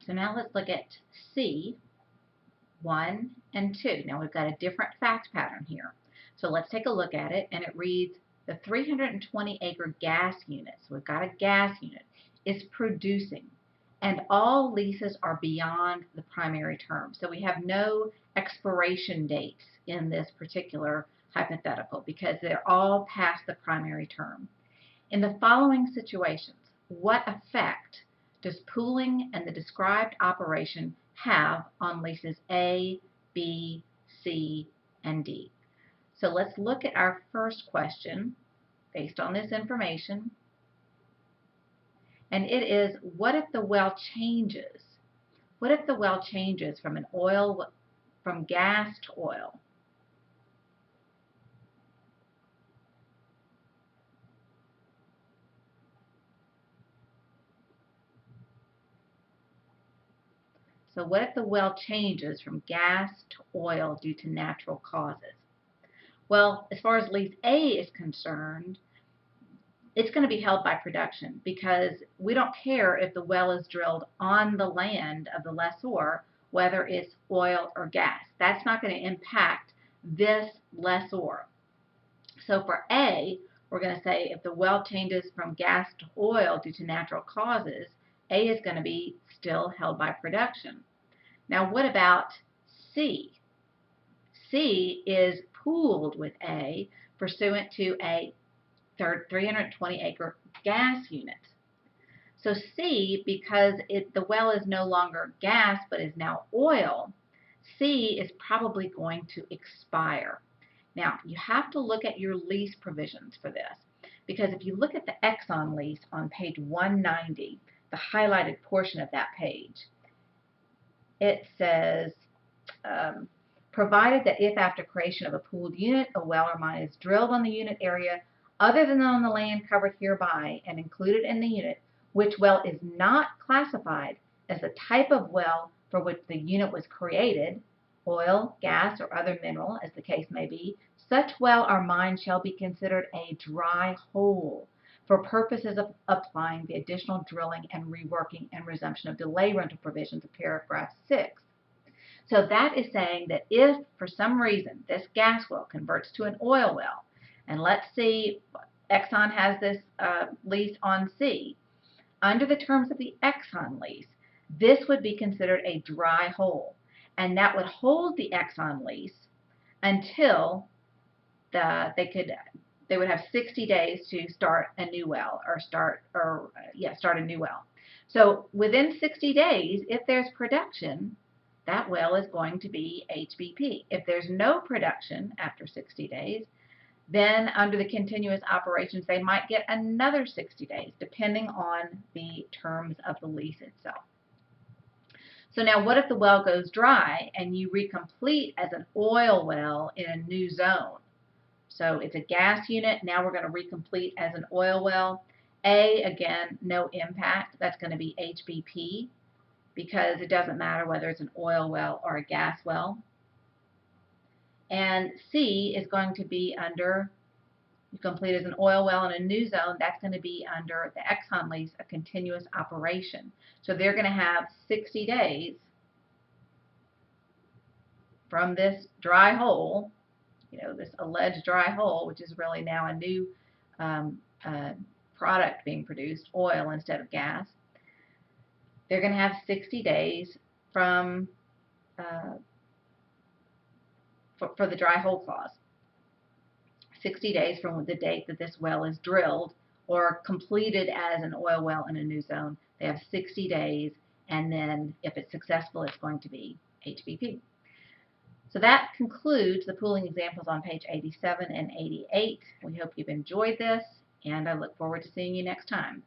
So now let's look at C, 1 and 2. Now we've got a different fact pattern here. So let's take a look at it, and it reads, the 320-acre gas unit, so we've got a gas unit, is producing, and all leases are beyond the primary term. So we have no expiration dates in this particular hypothetical because they're all past the primary term. In the following situations, what effect does pooling and the described operation have on leases A, B, C, and D? So let's look at our first question based on this information. And it is, what if the well changes? What if the well changes from gas to oil? So what if the well changes from gas to oil due to natural causes? Well, as far as lease A is concerned, it's going to be held by production because we don't care if the well is drilled on the land of the lessor, whether it's oil or gas. That's not going to impact this lessor. So for A, we're going to say if the well changes from gas to oil due to natural causes, A is going to be still held by production. Now what about C? C is pooled with A pursuant to a 320-acre gas unit. So C, because the well is no longer gas but is now oil, C is probably going to expire. Now, you have to look at your lease provisions for this, because if you look at the Exxon lease on page 190, the highlighted portion of that page, it says, provided that if after creation of a pooled unit, a well or mine is drilled on the unit area other than on the land covered hereby and included in the unit, which well is not classified as the type of well for which the unit was created, oil, gas, or other mineral, as the case may be, such well or mine shall be considered a dry hole for purposes of applying the additional drilling and reworking and resumption of delay rental provisions of paragraph 6. So that is saying that if, for some reason, this gas well converts to an oil well, and let's see, Exxon has this lease on C, under the terms of the Exxon lease, this would be considered a dry hole, and that would hold the Exxon lease until they would have 60 days to start a new well start a new well. So within 60 days, if there's production, that well is going to be HBP. If there's no production after 60 days, then under the continuous operations, they might get another 60 days, depending on the terms of the lease itself. So now what if the well goes dry and you recomplete as an oil well in a new zone? So it's a gas unit. Now we're going to recomplete as an oil well. A, again, no impact. That's going to be HBP because it doesn't matter whether it's an oil well or a gas well. And C is going to be under, you complete as an oil well in a new zone, that's going to be under the Exxon lease, a continuous operation. So they're going to have 60 days from this dry hole, this alleged dry hole, which is really now a new product being produced, oil instead of gas. They're going to have 60 days from for the dry hole clause. 60 days from the date that this well is drilled or completed as an oil well in a new zone. They have 60 days, and then if it's successful, it's going to be HBP. So that concludes the pooling examples on page 87 and 88. We hope you've enjoyed this, and I look forward to seeing you next time.